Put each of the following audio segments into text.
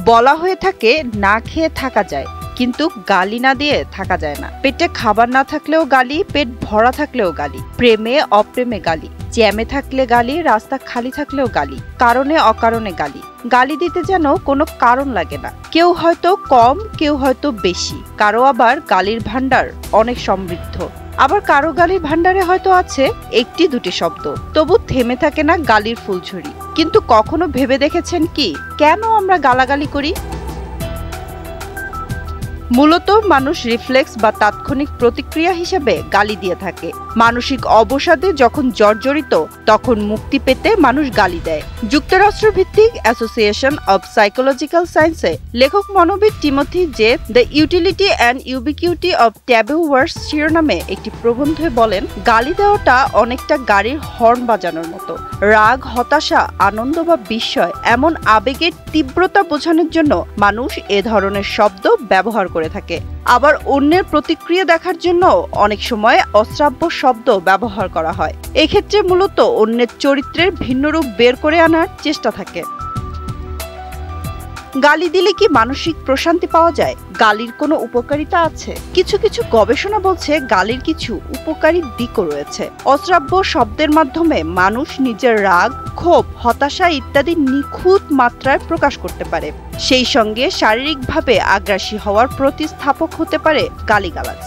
বলা হয়ে থাকে না খেয়ে থাকা যায়, কিন্তু গালি না দিয়ে থাকা যায় না। পেটে খাবার না থাকলেও গালি, পেট ভরা থাকলেও গালি, প্রেমে অপ্রেমে গালি, জ্যামে থাকলে গালি, রাস্তা খালি থাকলেও গালি, কারণে অকারণে গালি। গালি দিতে যেন কোনো কারণ লাগে না। কেউ হয়তো কম, কেউ হয়তো বেশি, কারো আবার গালির ভান্ডার অনেক সমৃদ্ধ, আবার কারো গালির ভান্ডারে হয়তো আছে একটি দুটি শব্দ, তবু থেমে থাকে না গালির ফুলঝুরি। কিন্তু কখনো ভেবে দেখেছেন কি, কেন আমরা গালাগালি করি? মূলত মানুষ রিফ্লেক্স বা তাৎক্ষণিক প্রতিক্রিয়া হিসেবে গালি দিয়ে থাকে। মানসিক অবসাদে যখন জর্জরিত, তখন মুক্তি পেতে মানুষ গালি দেয়। যুক্তরাষ্ট্র ভিত্তিক অ্যাসোসিয়েশন অব সাইকোলজিক্যাল সায়েন্সে লেখক মনোবিদ Timothy J the utility and ubiquity of taboo words শিরোনামে একটি প্রবন্ধে বলেন, গালি দেওয়াটা অনেকটা গাড়ির হর্ন বাজানোর মতো। রাগ, হতাশা, আনন্দ বা বিস্ময় এমন আবেগের তীব্রতা বোঝানোর জন্য মানুষ এ ধরনের শব্দ ব্যবহার করে থাকে। আবার অন্যের প্রতিক্রিয়া দেখার জন্য অনেক সময় অশ্রাব্য শব্দ ব্যবহার করা হয়। এক্ষেত্রে মূলত অন্যের চরিত্রের ভিন্ন রূপ বের করে আনার চেষ্টা থাকে। গালি দিলে কি মানসিক প্রশান্তি পাওয়া যায়? গালির কোনো উপকারিতা আছে? কিছু কিছু গবেষণা বলছে গালির কিছু উপকারী দিকও রয়েছে। অশ্রাব্য শব্দের মাধ্যমে মানুষ নিজের রাগ, ক্ষোভ, হতাশা ইত্যাদি নিখুঁত মাত্রায় প্রকাশ করতে পারে। সেই সঙ্গে শারীরিকভাবে আগ্রাসী হওয়ার প্রতিস্থাপক হতে পারে গালিগালাজ।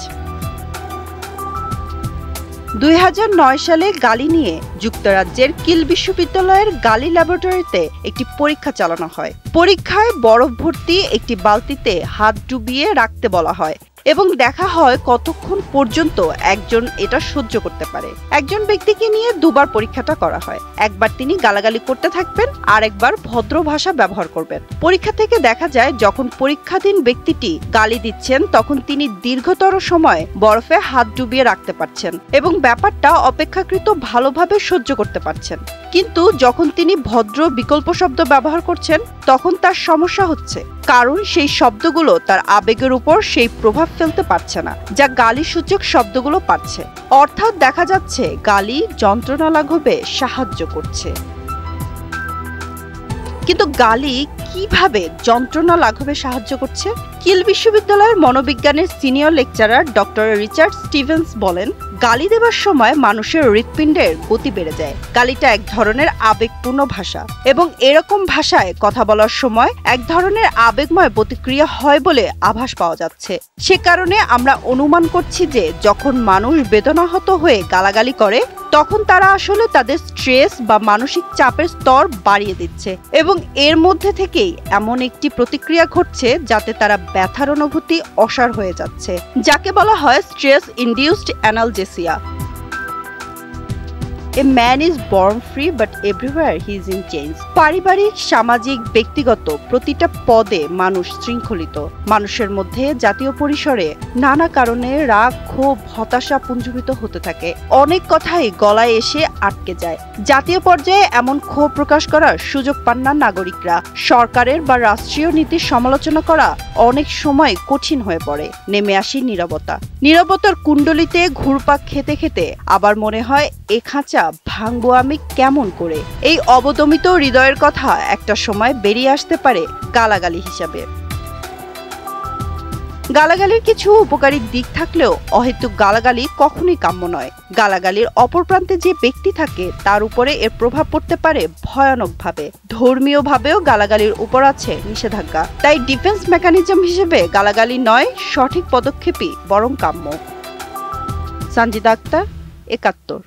2009 সালে গালি নিয়ে যুক্তরাজ্যের কিল বিশ্ববিদ্যালয়ের গালি ল্যাবরেটরিতে একটি পরীক্ষা চালানো হয়। পরীক্ষায় বরফ ভর্তি একটি বালতিতে হাত ডুবিয়ে রাখতে বলা হয় এবং দেখা হয় কতক্ষণ পর্যন্ত একজন এটা সহ্য করতে পারে। একজন ব্যক্তিকে নিয়ে দুবার পরীক্ষাটা করা হয়। একবার তিনি গালাগালি করতে থাকবেন, আর একবার ভদ্র ভাষা ব্যবহার করবেন। পরীক্ষা থেকে দেখা যায় যখন পরীক্ষাধীন ব্যক্তিটি গালি দিচ্ছেন, তখন তিনি দীর্ঘতর সময় বরফে হাত ডুবিয়ে রাখতে পারছেন এবং ব্যাপারটা অপেক্ষাকৃত ভালোভাবে সহ্য করতে পারছেন। কিন্তু যখন তিনি ভদ্র বিকল্প শব্দ ব্যবহার করছেন, তখন তার সমস্যা হচ্ছে, কারণ সেই শব্দগুলো তার আবেগের উপর সেই প্রভাব ফেলতে পারছে না যা গালি সূচক শব্দগুলো পারছে। অর্থাৎ দেখা যাচ্ছে গালি যন্ত্রণা লাঘবে সাহায্য করছে। কিন্তু গালি কিভাবে যন্ত্রণা লাঘবে সাহায্য করছে? কিল বিশ্ববিদ্যালয়ের মনোবিজ্ঞানের senior lecturer doctor Richard Stevens বলেন, গালি দেওয়ার সময় মানুষের হৃৎপিণ্ডের গতি বেড়ে যায়। গালিটা এক ধরনের আবেগপূর্ণ ভাষা এবং এরকম ভাষায় কথা বলার সময় এক ধরনের আবেগময় প্রতিক্রিয়া হয় বলে আভাস পাওয়া যাচ্ছে। সে কারণে আমরা অনুমান করছি যে যখন মানুষ বেদনাহত হয়ে গালাগালি করে, তখন তারা আসলে তাদের স্ট্রেস বা মানসিক চাপের স্তর বাড়িয়ে দিচ্ছে এবং এর মধ্যে থেকেই এমন একটি প্রতিক্রিয়া ঘটছে যাতে তারা ব্যথার অনুভূতি অসাড় হয়ে যাচ্ছে, যাকে বলা হয় stress induced analgesia. A man is born free but everywhere he is in chains. পারিবারিক, সামাজিক, ব্যক্তিগত প্রতিটা পদে মানুষ শৃঙ্খলিত। মানুষের মধ্যে জাতীয় পরিসরে নানা কারণে রাগ, ক্ষোভ, হতাশা পুঞ্জীভূত হতে থাকে। অনেক কথাই গলায় এসে আটকে যায়। জাতীয় পর্যায়ে এমন ক্ষোভ প্রকাশ করার সুযোগ পান না নাগরিকরা। সরকারের বা রাষ্ট্রীয় নীতির সমালোচনা করা অনেক সময় কঠিন হয়ে পড়ে। নেমে আসি নীরবতা। নীরবতার কুণ্ডলিতে ঘুরপাক খেতে খেতে আবার মনে হয়, এ খাঁচা ভাঙবো আমি কেমন করে? এই অবদমিত হৃদয়ের কথা একটা সময় বেরিয়ে আসতে পারে গালাগালি হিসাবে। গালাগালির কিছু উপকারী দিক থাকলেও অহেতুক গালাগালি কখনোই কাম্য নয়। গালাগালির অপর প্রান্তে যে ব্যক্তি থাকে তার উপরে এর প্রভাব পড়তে পারে ভয়ানকভাবে। ধর্মীয়ভাবেও গালাগালির উপর আছে নিষেধাজ্ঞা। তাই ডিফেন্স মেকানিজম হিসেবে গালাগালি নয়, সঠিক পদক্ষেপই বরং কাম্য। সঞ্জিদা আক্তার, ৭১।